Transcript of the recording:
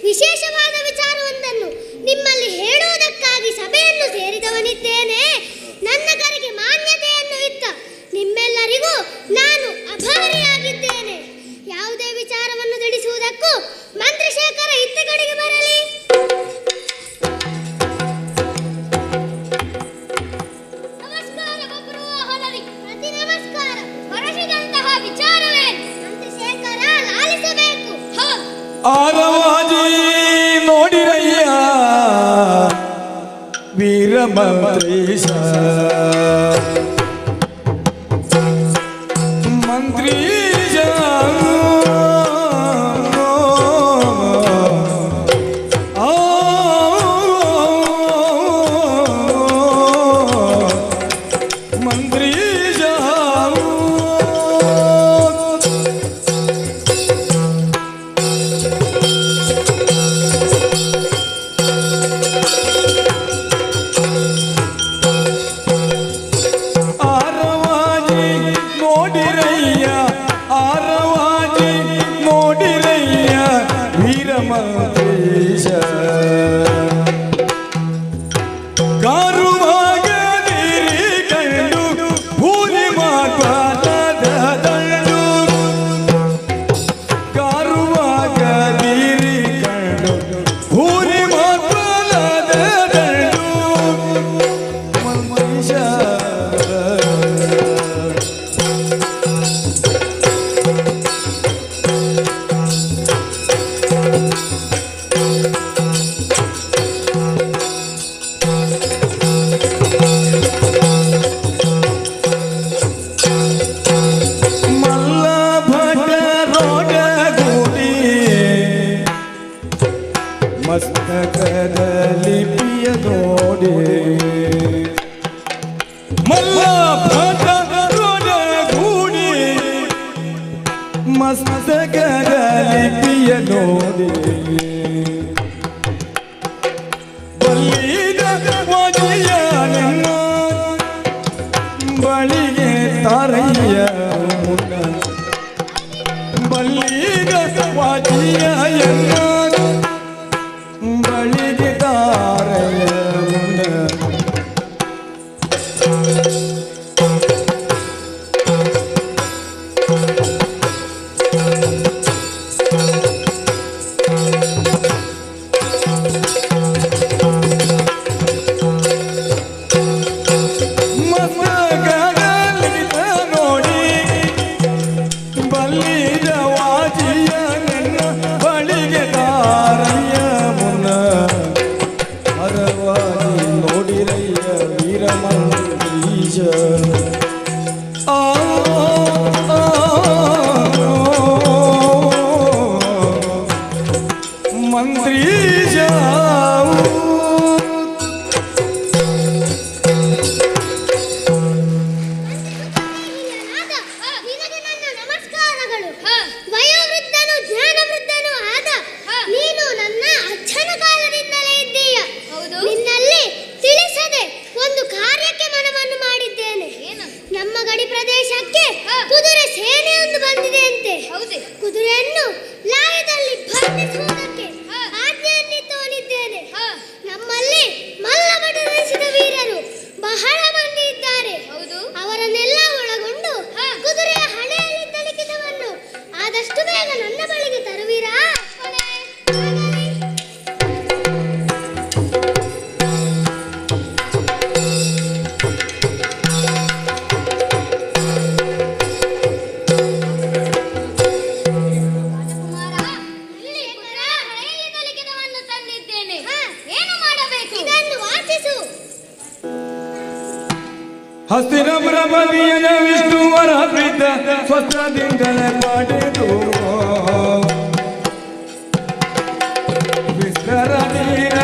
ವಿಶೇಷವಾದ ವಿಚಾರವೊಂದನ್ನು ನಿಮ್ಮಲ್ಲಿ ಹೇಳುವುದಕ್ಕಾಗಿ ಸಭೆಯನ್ನು ಸೇರಿದವನಿದ್ದೇನೆ. ನನ್ನ ಕರೆಗೆ ಮಾನ್ಯತೆಯನ್ನು ಇತ್ತ ನಿಮ್ಮೆಲ್ಲರಿಗೂ ನಾನು ಅಭಾರಿಯಾಗಿದ್ದೇನೆ. ಯಾವುದೇ ವಿಚಾರವನ್ನು ತಿಳಿಸುವುದಕ್ಕೂ ಮಂತ್ರಿಶೇಖರ ಇತ್ತ ಕಡೆಗೆ ಬರಲಿ. ನಮಸ್ಕಾರ ಬಬ್ರುವಾಹನರಿ, ಪ್ರತಿ ನಮಸ್ಕಾರ. ಹೊರಸಿದಂತಹ ವಿಚಾರವೇ ಮಂತ್ರಿಶೇಖರ ಲಾಲಿಸಬೇಕು. ಆರವಾಜಿ ನೋಡಿರಯ್ಯ ವೀರ ಮಂತ್ರೀಶ ಮಂತ್ರೀಶ ಮಂತ್ರೀಶ ಮಸ್ತಕದಲ್ಲಿ ಪಿಯ ನೋಡಿ ಮಲ್ಲ ಭಟರೊಡ ಗೂಡಿ ಮಸ್ತಕದಲ್ಲಿ ಪಿಯ ನೋಡಿ ಬಲ್ಲಿದ ವಾಜಿಯ ನಿನ್ನ ಬಳಿಗೆ ತಾರಯ್ಯ ಮುನ್ನ ಬಲ್ಲಿದ ವಾಜಿಯ ಎನ್ನ ಬಳಿಗೆ ತಾರಯ್ಯ ಮುನ್ನ ಕುದುರೆಯನ್ನು ಲಾಯದಲ್ಲಿ ಬಂಧಿಸುವುದಕ್ಕೆ ಆಜ್ಞೆಯನ್ನಿತ್ತವನಿದ್ದೇನೆ. ನಮ್ಮಲ್ಲಿ ಮಲ್ಲ ಭಟರೆನಿಸಿದ ವೀರರು ಬಹಳ ಮಂದಿ ಇದ್ದಾರೆ. ಅವರನ್ನೆಲ್ಲ ಒಳಗೊಂಡು ಕುದುರೆಯ ಹಣೆಯಲ್ಲಿ ತಲುಕಿದವನ್ನು ಆದಷ್ಟು ಬೇಗ ನನ್ನ ಬಳಿಗೆ ತರುವಿರಾ? ಹಸ್ತಿನಪುರ ಬದಿಯನ ವಿಷ್ಣುವರ ಪ್ರೀತ ಸ್ವಸ್ಥದಿಂದಲೇ ಪಡೆದು ವಿಸ್ತರಣೀರ